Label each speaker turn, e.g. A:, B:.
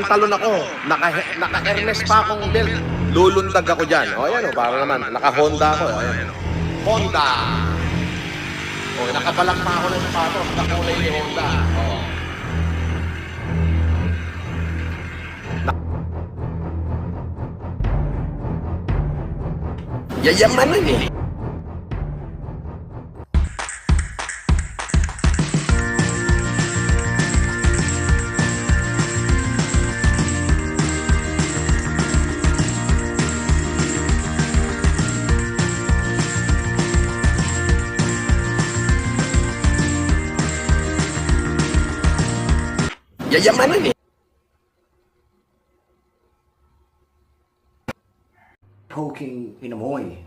A: talon ako, naka-Hermes pa akong belt, lulundag ako dyan. O, ayan o, para naman, naka-Honda ako. Ayan o. Honda! O, nakabalak pa ako ng sapatos, nakulay ni Honda. O. Yayamanan eh. Yayamanan eh.
B: Poking Pinamoy.